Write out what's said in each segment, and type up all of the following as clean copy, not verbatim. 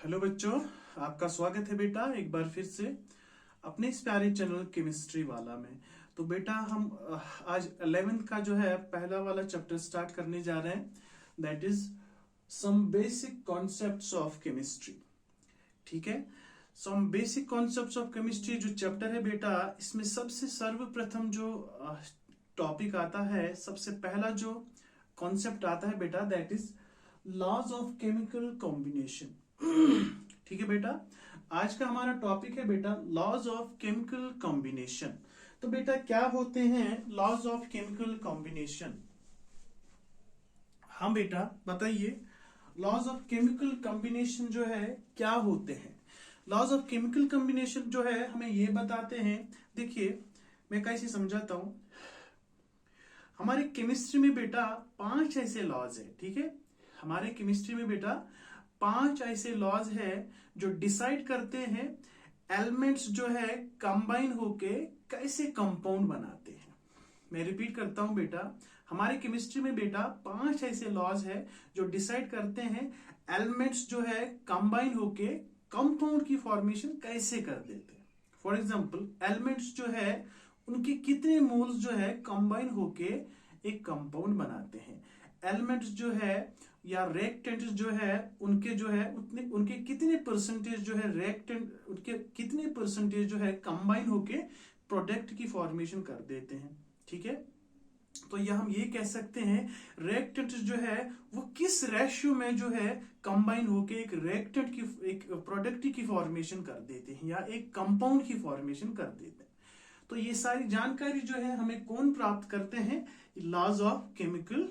Hello बच्चों, आपका स्वागत है बेटा एक बार फिर से अपने इस प्यारे चैनल केमिस्ट्री वाला में। तो बेटा हम आज 11th का जो है पहला वाला चैप्टर स्टार्ट करने जा रहे हैं, that is some basic concepts of chemistry. ठीक है, some basic concepts of chemistry जो चैप्टर है बेटा, इसमें सबसे सर्वप्रथम जो टॉपिक आता है, सबसे पहला जो कॉन्सेप्ट आता है बेटा, that is laws of chemical combination. ठीक है बेटा, आज का हमारा टॉपिक है बेटा लॉज ऑफ केमिकल कॉम्बिनेशन। तो बेटा क्या होते हैं लॉज ऑफ केमिकल कॉम्बिनेशन? हाँ बेटा बताइए, लॉज ऑफ केमिकल कॉम्बिनेशन जो है क्या होते हैं? लॉज ऑफ केमिकल कॉम्बिनेशन जो है हमें ये बताते हैं। देखिए मैं कैसे समझाता हूं। हमारे केमिस्ट्री में बेटा 5 ऐसे लॉज है। ठीक है, हमारे केमिस्ट्री में बेटा 5 ऐसे लॉज है जो डिसाइड करते हैं एलिमेंट्स जो है कंबाइन होके कैसे कंपाउंड बनाते हैं। मैं रिपीट करता हूं बेटा, हमारे केमिस्ट्री में बेटा 5 ऐसे लॉज है जो डिसाइड करते हैं एलिमेंट्स जो है कंबाइन होके कंपाउंड की फॉर्मेशन कैसे कर देते हैं। फॉर एग्जांपल एलिमेंट्स जो है उनके कितने मोल्स जो है कंबाइन होके एक कंपाउंड बनाते हैं। एलिमेंट्स जो है या रिएक्टेंट्स जो है उनके जो है उनके कितने परसेंटेज जो है रिएक्टेंट उनके कितने परसेंटेज जो है कंबाइन होके प्रोडक्ट की फॉर्मेशन कर देते हैं। ठीक है, तो यह हम ये कह सकते हैं रिएक्टेंट्स जो है वो किस रेशियो में जो है कंबाइन होके एक रिएक्टेंट की एक प्रोडक्ट की फॉर्मेशन कर देते हैं या एक कंपाउंड की फॉर्मेशन कर देते हैं। तो ये सारी जानकारी जो है हमें कौन प्राप्त करते हैं? Laws of chemical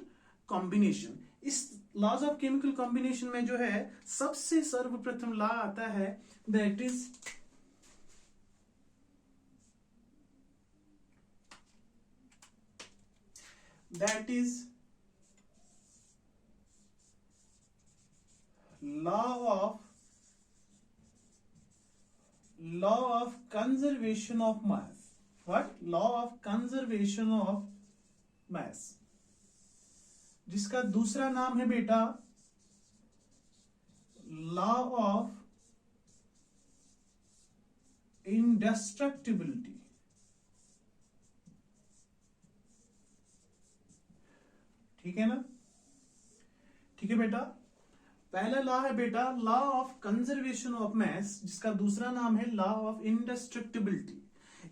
combination. इस लॉज ऑफ केमिकल कॉम्बिनेशन में जो है सबसे सर्वप्रथम लॉ आता है, that is law of conservation of mass. What? Law of conservation of mass, जिसका दूसरा नाम है बेटा लॉ ऑफ इंडेस्ट्रक्टिबिलिटी। ठीक है ना? ठीक है बेटा, पहला लॉ है बेटा law of conservation of mass, जिसका दूसरा नाम है लॉ ऑफ इंडेस्ट्रक्टिबिलिटी।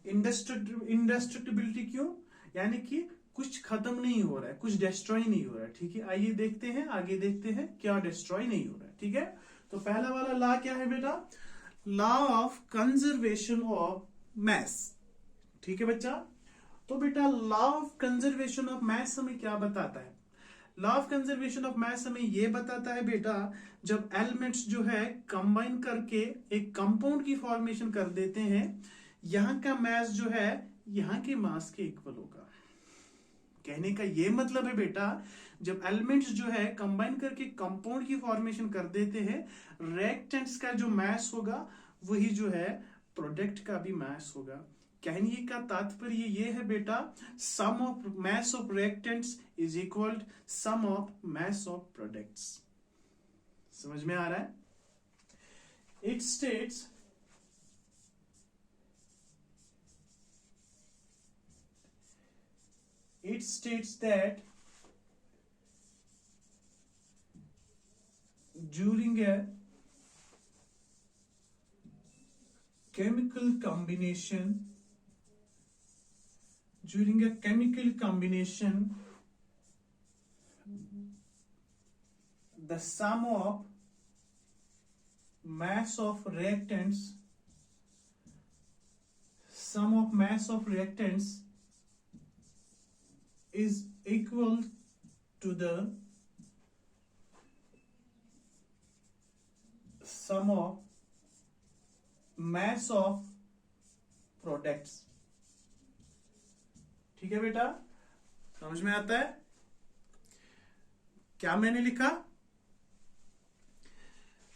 इंडेस्ट्रक्टिबिलिटी क्यों? यानी कि कुछ खत्म नहीं हो रहा है, कुछ डिस्ट्रॉय नहीं हो रहा है। ठीक है, आइए देखते हैं, आगे देखते हैं क्या डिस्ट्रॉय नहीं हो रहा है। ठीक है, तो पहला वाला लॉ क्या है बेटा? लॉ ऑफ कंजर्वेशन ऑफ मास। ठीक है बच्चा, तो बेटा लॉ ऑफ कंजर्वेशन ऑफ मास हमें क्या बताता है? लॉ ऑफ कंजर्वेशन ऑफ मास हमें यह बताता है बेटा, जब एलिमेंट्स जो है कंबाइन करके एक कंपाउंड की फॉर्मेशन कर देते हैं, यहां का मास जो है यहां के मास के इक्वल होगा। कहने का ये मतलब है बेटा, जब एलिमेंट्स जो है कंबाइन करके कंपाउंड की फॉर्मेशन कर देते हैं, रिएक्टेंट्स का जो मास होगा वही जो है प्रोडक्ट का भी मास होगा। कहने का तात्पर्य ये है बेटा, sum of mass of reactants is equal sum of mass of products. समझ में आ रहा है? It states that during a chemical combination, the sum of mass of reactants is equal to the sum of mass of products। ठीक है बेटा, समझ में आता है क्या मैंने लिखा?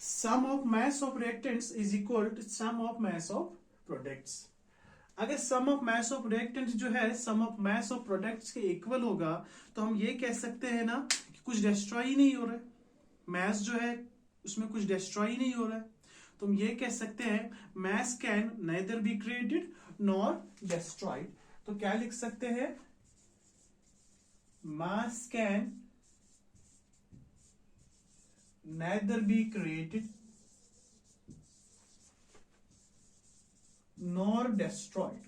Sum of mass of reactants is equal to sum of mass of products. अगर sum of mass of reactants जो है sum of mass of products के इक्वल होगा तो हम ये कह सकते हैं ना कि कुछ डिस्ट्रॉय ही नहीं हो रहा है, मास जो है उसमें कुछ डिस्ट्रॉय ही नहीं हो रहा है। तुम ये कह सकते हैं mass can neither be created nor destroyed। तो क्या लिख सकते हैं, mass can neither be created nor destroyed।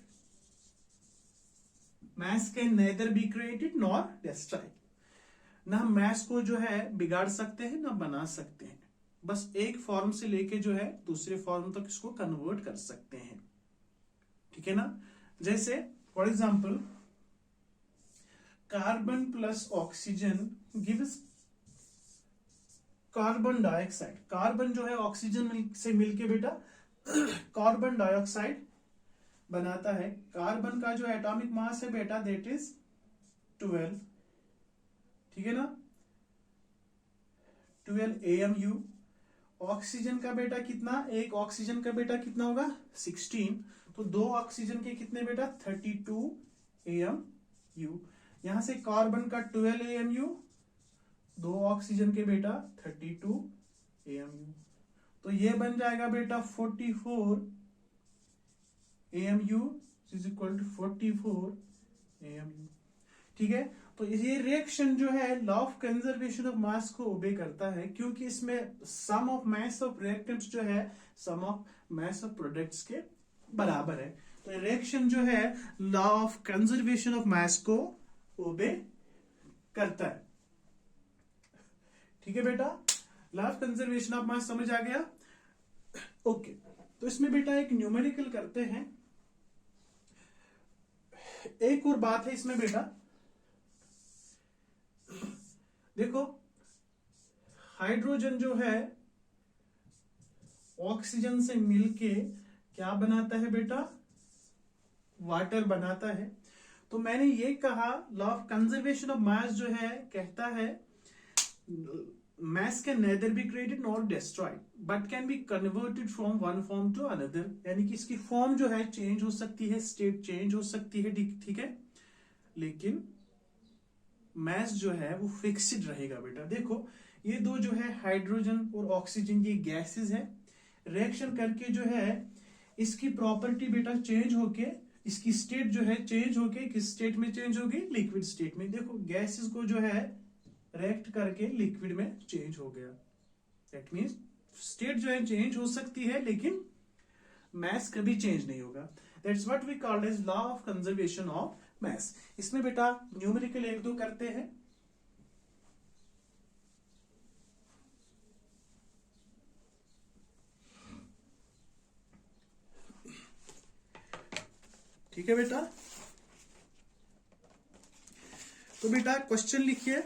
mass can neither be created nor destroyed। ना हम मैथ्स को जो है बिगाड़ सकते हैं ना बना सकते हैं, बस एक फॉर्म से लेके जो है दूसरे फॉर्म तक इसको कन्वर्ट कर सकते हैं, ठीक है ना। जैसे for example carbon plus oxygen gives carbon dioxide. Carbon जो है ऑक्सीजन से मिलके बेटा कार्बन डाइऑक्साइड बनाता है। कार्बन का जो एटॉमिक मास है बेटा दैट इज 12, ठीक है ना, 12 AMU। ऑक्सीजन का बेटा कितना, एक ऑक्सीजन का बेटा कितना होगा 16, तो दो ऑक्सीजन के कितने बेटा 32 AMU। यहां से कार्बन का 12 AMU, दो ऑक्सीजन के बेटा 32 AMU, तो ये बन जाएगा बेटा 44 AMU is equal to 44 AMU, ठीक है। तो ये रिएक्शन जो है law of conservation of mass को ओबे करता है, क्योंकि इसमें sum of mass of reactants जो है sum of mass of products के बराबर है। तो रिएक्शन जो है law of conservation of mass को ओबे करता है, ठीक है बेटा। Law of conservation of mass समझ आ गया, ओके। तो इसमें बेटा एक न्यूमेरिकल करते हैं। एक और बात है इसमें बेटा, देखो हाइड्रोजन जो है ऑक्सीजन से मिलके क्या बनाता है बेटा, वाटर बनाता है। तो मैंने ये कहा लॉ ऑफ कंजर्वेशन ऑफ मास जो है कहता है mass can neither be created nor destroyed but can be converted from one form to another, यानी कि इसकी फॉर्म जो है चेंज हो सकती है, स्टेट चेंज हो सकती है, ठीक है, लेकिन मास जो है वो फिक्स्ड रहेगा बेटा। देखो ये दो जो है हाइड्रोजन और ऑक्सीजन ये गैसेस है, रिएक्शन करके जो है इसकी प्रॉपर्टी बेटा चेंज होके इसकी स्टेट जो है चेंज होके किस स्टेट में चेंज होगी, लिक्विड स्टेट में। देखो गैसेस को जो है रिएक्ट करके लिक्विड में चेंज हो गया, दैट मींस स्टेट जो है चेंज हो सकती है लेकिन मास कभी चेंज नहीं होगा। That's what we called as law of conservation of mass. इसमें बेटा न्यूमेरिकल एक दो करते हैं। ठीक है बेटा, तो बेटा क्वेश्चन लिखिए,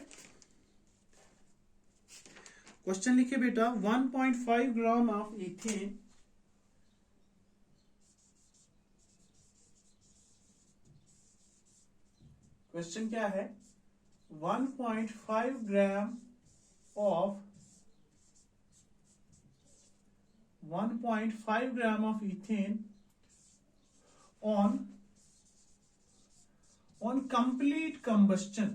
क्वेश्चन लिखिए बेटा 1.5 ग्राम ऑफ इथेन क्वेश्चन क्या है, 1.5 gram of 1.5 gram of ethane on complete combustion,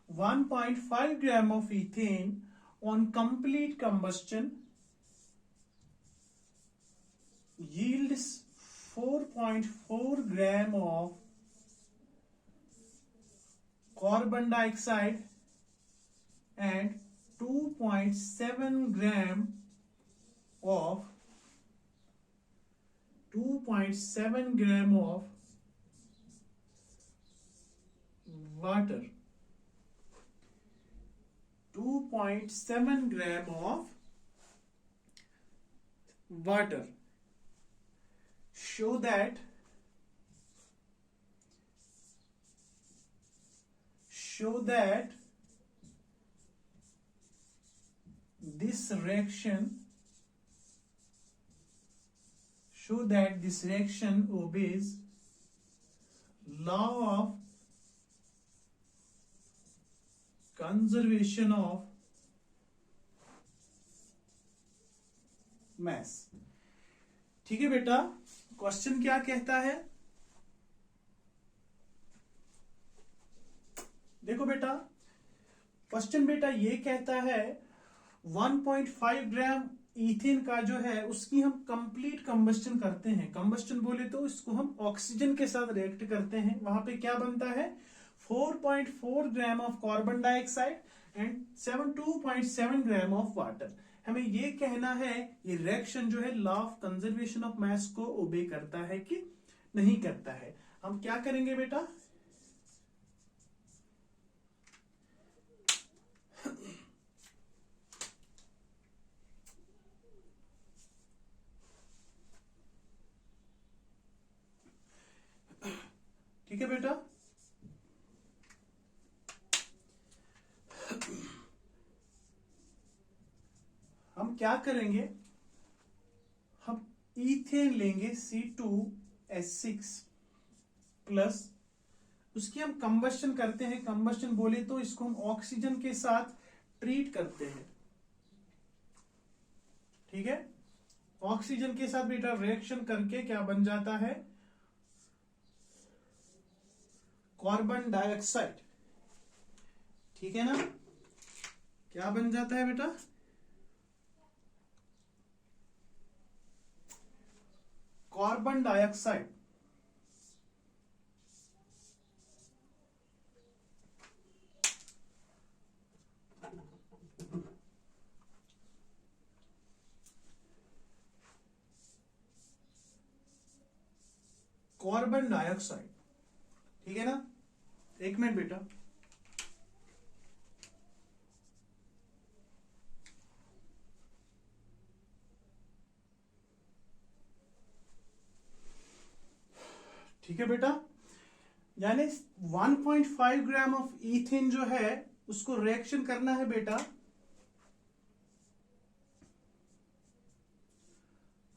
1.5 gram of ethane on complete combustion yields 4.4 gram of carbon dioxide and 2.7 gram of 2.7 gram of water, 2.7 gram of water. Show that this reaction obeys law of conservation of mass। ठीक है बेटा, question क्या कहता है, देखो बेटा question बेटा ये कहता है 1.5 ग्राम ईथेन का जो है उसकी हम कंप्लीट कंबस्टन करते हैं। कंबस्टन बोले तो इसको हम ऑक्सीजन के साथ रिएक्ट करते हैं। वहां पे क्या बनता है 4.4 gram of carbon dioxide and 2.7 gram of water. हमें ये कहना है ये रिएक्शन जो है law of conservation of mass को ओबे करता है कि नहीं करता है। हम क्या करेंगे बेटा, ठीक है बेटा, हम क्या करेंगे, हम ईथेन लेंगे C2H6 प्लस, उसकी हम कंबस्टन करते हैं। कंबस्टन बोले तो इसको हम ऑक्सीजन के साथ ट्रीट करते हैं, ठीक है। ऑक्सीजन के साथ बेटा रिएक्शन करके क्या बन जाता है कार्बन डाइऑक्साइड, ठीक है ना। क्या बन जाता है बेटा कार्बन डाइऑक्साइड। कार्बन डाइऑक्साइड, ठीक है ना। एक मिनट बेटा, ठीक है बेटा, यानी 1.5 ग्राम ऑफ ईथेन जो है उसको रिएक्शन करना है बेटा।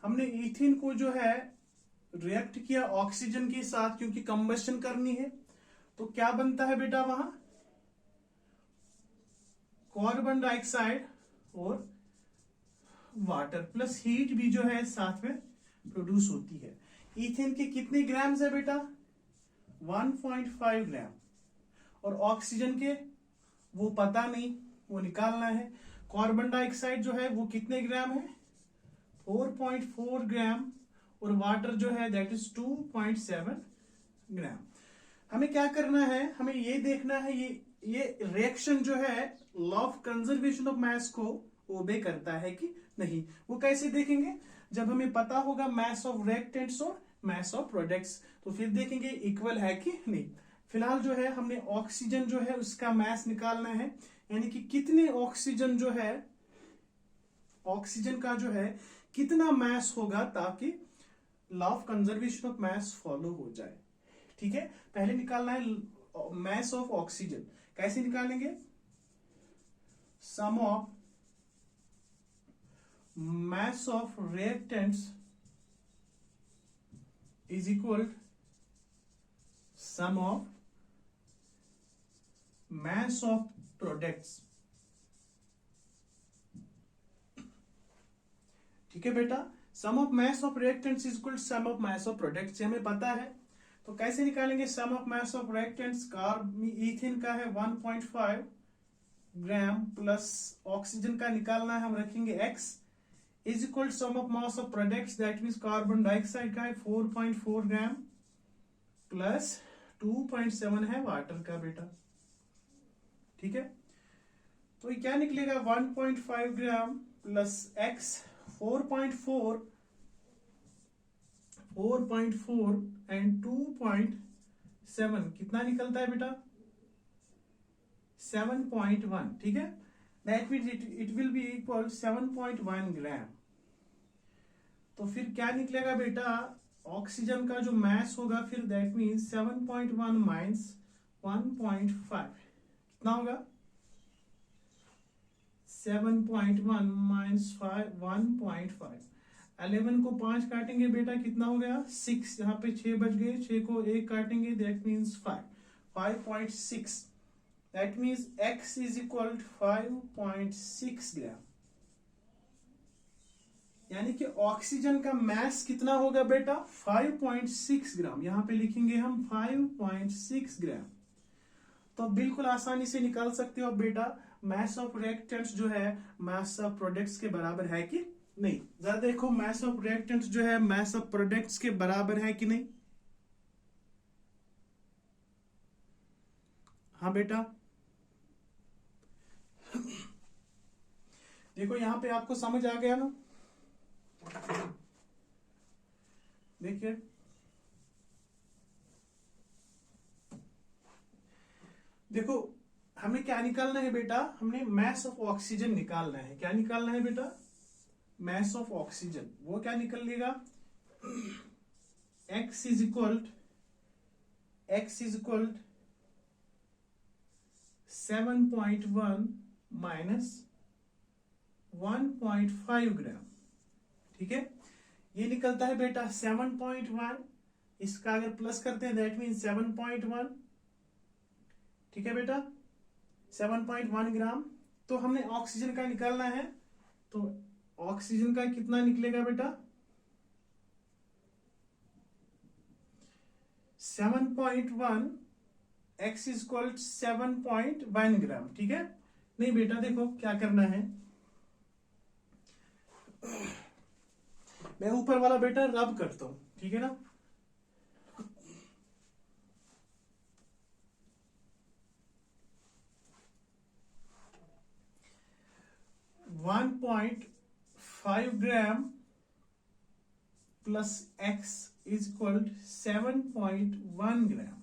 हमने ईथेन को जो है रिएक्ट किया ऑक्सीजन के साथ क्योंकि कंबस्टन करनी है, तो क्या बनता है बेटा वहां कार्बन डाइऑक्साइड और वाटर प्लस हीट भी जो है साथ में प्रोड्यूस होती है। ईथेन के कितने ग्राम्स है बेटा 1.5 ग्राम, और ऑक्सीजन के वो पता नहीं, वो निकालना है। कार्बन डाइऑक्साइड जो है वो कितने ग्राम है 4.4 ग्राम, और वाटर जो है दैट इज 2.7 ग्राम। हमें क्या करना है, हमें ये देखना है ये रिएक्शन जो है law of conservation of mass को ओबे करता है कि नहीं। वो कैसे देखेंगे, जब हमें पता होगा मास ऑफ रिएक्टेंट्स और मास ऑफ प्रोडक्ट्स, तो फिर देखेंगे इक्वल है कि नहीं। फिलहाल जो है हमने ऑक्सीजन जो है उसका मास निकालना है, यानी कि कितने ऑक्सीजन जो है ऑक्सीजन का जो है कितना मास होगा, ताकि law of conservation of mass follow हो जाए, ठीक है। पहले निकालना है मास ऑफ ऑक्सीजन। कैसे निकालेंगे, sum of mass of reactants is equal sum of mass of products, ठीक है बेटा। Sum of mass of reactants is equal sum of mass of products, हमें पता है। तो कैसे निकालेंगे sum of mass of reactants, ethane का है 1.5 ग्राम प्लस ऑक्सीजन का निकालना है, हम रखेंगे x is equal sum of mass of products, that means carbon dioxide का है 4.4 ग्राम प्लस 2.7 है वाटर का बेटा, ठीक है। तो ये क्या निकलेगा 1.5 ग्राम प्लस x 4.4 एंड 2.7 कितना निकलता है बेटा 7.1, ठीक है। That means it will be equal 7.1 ग्राम। तो फिर क्या निकलेगा बेटा ऑक्सीजन का जो मास होगा, फिर दैट मीन्स 7.1 माइनस 1.5 कितना होगा 7.1 माइनस 1.5। 11 को 5 काटेंगे बेटा कितना हो गया 6, यहाँ पे 6 बच गए, 6 को 1 काटेंगे that means 5.6। That means x is equal 5.6 ग्राम, यानी कि ऑक्सीजन का मास कितना होगा बेटा 5.6 ग्राम। यहां पे लिखेंगे हम 5.6 ग्राम। तो बिल्कुल आसानी से निकाल सकते हो बेटा, मास ऑफ रिएक्टेंट्स जो है मास ऑफ प्रोडक्ट्स के बराबर है कि नहीं। जरा देखो मास ऑफ रिएक्टेंट्स जो है मास ऑफ प्रोडक्ट्स के बराबर है कि नहीं। हाँ बेटा, देखो यहां पे आपको समझ आ गया ना। देखिए देखो हमें क्या निकालना है बेटा, हमने मास ऑफ ऑक्सीजन निकालना है। क्या निकालना है बेटा, मास ऑफ ऑक्सीजन। वो क्या निकल लेगा, x इज इक्वल 7.1 माइनस 1.5 ग्राम। ठीक है, ये निकलता है बेटा 7.1, इसका अगर प्लस करते हैं दैट मीन 7.1। ठीक है बेटा, 7.1 ग्राम। तो हमने ऑक्सीजन का निकालना है, तो ऑक्सीजन का कितना निकलेगा बेटा, 7.1 x इज इक्वल 7.1 ग्राम। ठीक है, नहीं बेटा देखो क्या करना है, मैं ऊपर वाला बेटा रब करता हूं। ठीक है ना, one point 5 gram plus x is equal 7.1 ग्राम।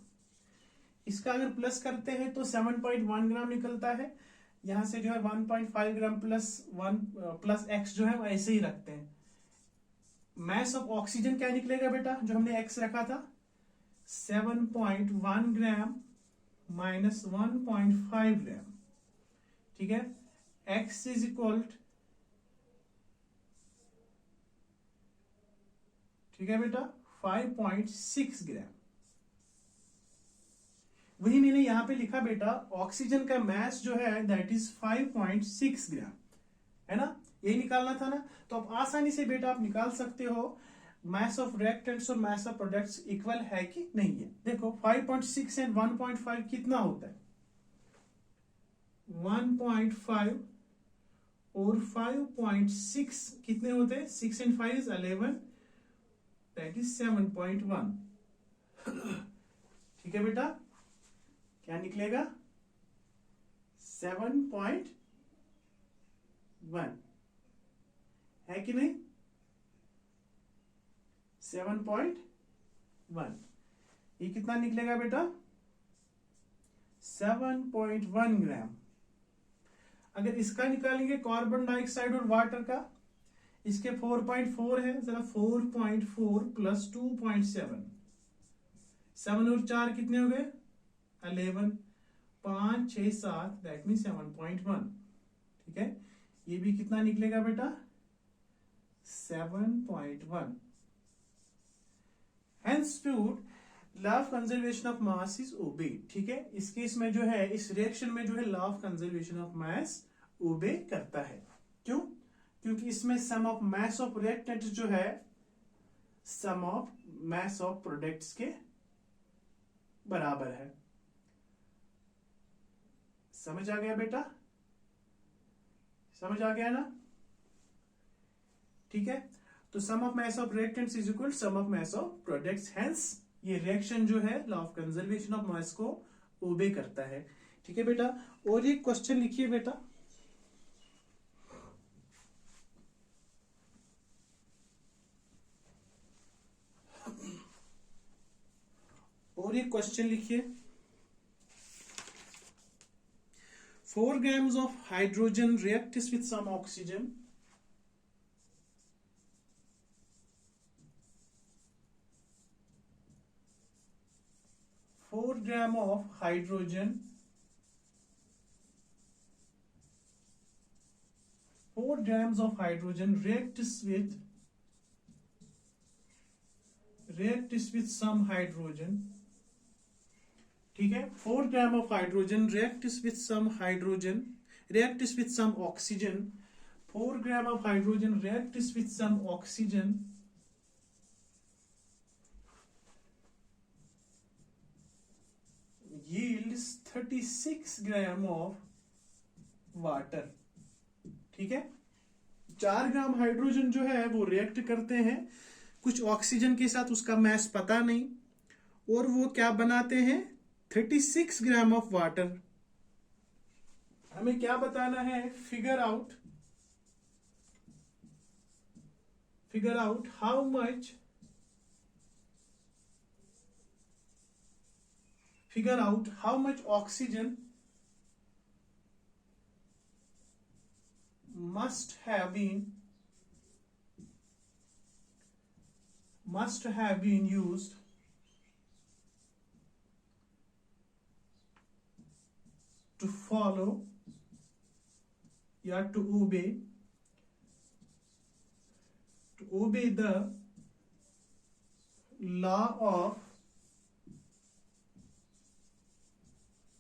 इसका अगर प्लस करते हैं तो 7.1 ग्राम निकलता है। यहां से जो है 1.5 ग्राम प्लस x जो है वो ऐसे ही रखते हैं। मास ऑफ ऑक्सीजन क्या निकलेगा बेटा, जो हमने x रखा था 7.1 ग्राम माइनस 1.5 ग्राम। ठीक है, x इज इक्वल, ठीक है बेटा 5.6 ग्राम। वही मैंने यहां पे लिखा बेटा, ऑक्सीजन का मास जो है दैट इज 5.6 ग्राम, है ना, यही निकालना था ना। तो आप आसानी से बेटा आप निकाल सकते हो मास ऑफ रिएक्टेंट्स और मास ऑफ प्रोडक्ट्स इक्वल है कि नहीं है। देखो 5.6 एंड 1.5 कितना होता है, 1.5 और 5.6 कितने होते हैं, 6 एंड 5 इज 11, दैट इज 7.1। ठीक है बेटा, क्या निकलेगा 7.1, है कि नहीं, 7.1। ये कितना निकलेगा बेटा 7.1 ग्राम। अगर इसका निकालेंगे कार्बन डाइऑक्साइड और वाटर का, इसके 4.4 है, जरा 4.4 प्लस 2.7, 7 और 4 कितने हो गए 11, 5 6 7 दैट मीन 7.1। ठीक है, ये भी कितना निकलेगा बेटा 7.1। Hence proved law of conservation of mass is obeyed. ठीक है, इस केस में जो है, इस रिएक्शन में जो है law of conservation of mass obey करता है। क्यों, क्योंकि इसमें sum of mass of reactants जो है sum of mass of products के बराबर है। समझ आ गया बेटा, समझ आ गया ना। ठीक है, तो sum of mass of reactants is equal sum of mass of products, hence ये रिएक्शन जो है law of conservation of mass को ओबे करता है। ठीक है बेटा, और एक क्वेश्चन लिखिए बेटा, और एक क्वेश्चन लिखिए, 4 grams of hydrogen reacts with some oxygen. 4 grams of hydrogen, 4 grams of hydrogen reacts with some hydrogen. ठीक है, 4 gram of hydrogen reacts with some hydrogen, reacts with some oxygen. 4 gram of hydrogen reacts with some oxygen. yields 36 gram of water. ठीक है, 4 gram hydrogen जो है वो react करते हैं कुछ ऑक्सीजन के साथ, उसका मास पता नहीं, और वो क्या बनाते हैं 36 ग्राम ऑफ वाटर। हमें क्या बताना है, figure out how much oxygen must have been used to follow या to obey the law of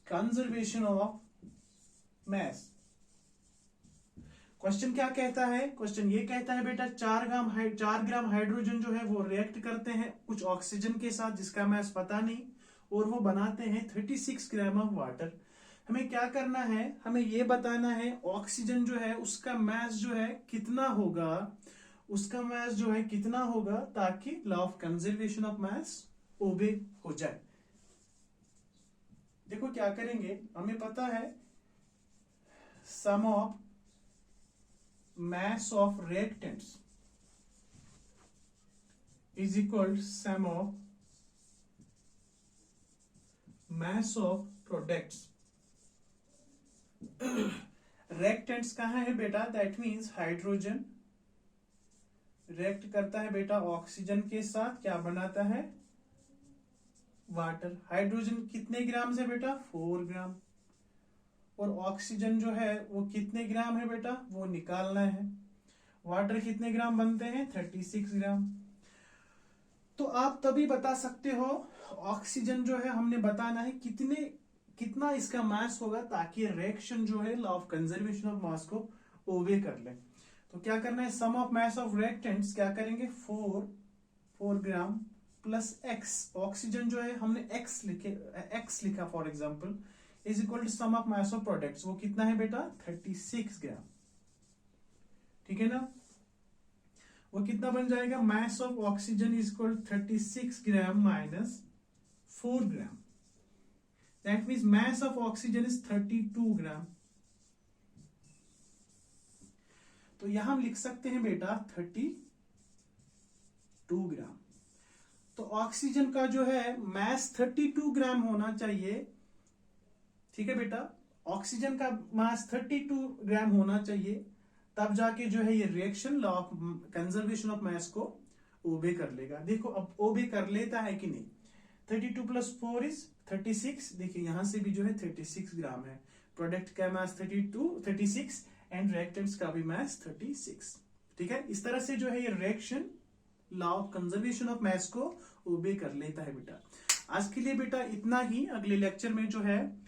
conservation of mass। Question क्या कहता है, क्वेश्चन ये कहता है बेटा 4 ग्राम हाइड्रोजन जो है वो रिएक्ट करते हैं कुछ ऑक्सीजन के साथ जिसका मास पता नहीं, और वो बनाते हैं 36 ग्राम ऑफ वाटर। हमें क्या करना है, हमें ये बताना है ऑक्सीजन जो है उसका मास जो है कितना होगा, ताकि law of conservation of mass obey हो जाए। देखो क्या करेंगे, हमें पता है sum of mass of reactants is equal to sum of mass of products। reactants कहाँ है बेटा, that means हाइड्रोजन रिएक्ट करता है बेटा ऑक्सीजन के साथ, क्या बनाता है वाटर। हाइड्रोजन कितने ग्राम से बेटा 4 ग्राम, और ऑक्सीजन जो है वो कितने ग्राम है बेटा वो निकालना है। वाटर कितने ग्राम बनते हैं 36 ग्राम। तो आप तभी बता सकते हो ऑक्सीजन जो है हमने बताना है कितना इसका मास होगा, ताकि रिएक्शन जो है law of conservation of mass को ओबे कर ले। तो क्या करना है, sum of mass of reactants क्या करेंगे 4 ग्राम प्लस एक्स, ऑक्सीजन जो है हमने एक्स लिखा for example, is equal to sum of mass of products, वो कितना है बेटा 36 ग्राम। ठीक है ना, वो कितना बन जाएगा, mass of oxygen is equal 36 gram minus 4 gram, that means mass of oxygen is 32 ग्राम। तो यहां हम लिख सकते हैं बेटा 32 ग्राम। तो ऑक्सीजन का जो है मास 32 ग्राम होना चाहिए। ठीक है बेटा, ऑक्सीजन का मास 32 ग्राम होना चाहिए, तब जाके जो है ये reaction law of conservation of mass को ओबे कर लेगा। देखो अब ओबे कर लेता है कि नहीं, 32 प्लस 4 इज 36। देखिए यहां से भी जो है 36 ग्राम है, प्रोडक्ट का मास 36 एंड रिएक्टेंट्स का भी मास 36। ठीक है, इस तरह से जो है ये reaction law of conservation of mass को ओबे कर लेता है बेटा। आज के लिए बेटा इतना ही। अगले लेक्चर में जो है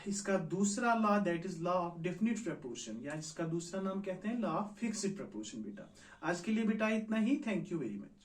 इसका दूसरा law, that is law of definite proportion, या इसका दूसरा नाम कहते हैं लॉ ऑफ फिक्स्ड प्रपोर्शन बेटा। आज के लिए बेटा इतना ही। Thank you very much.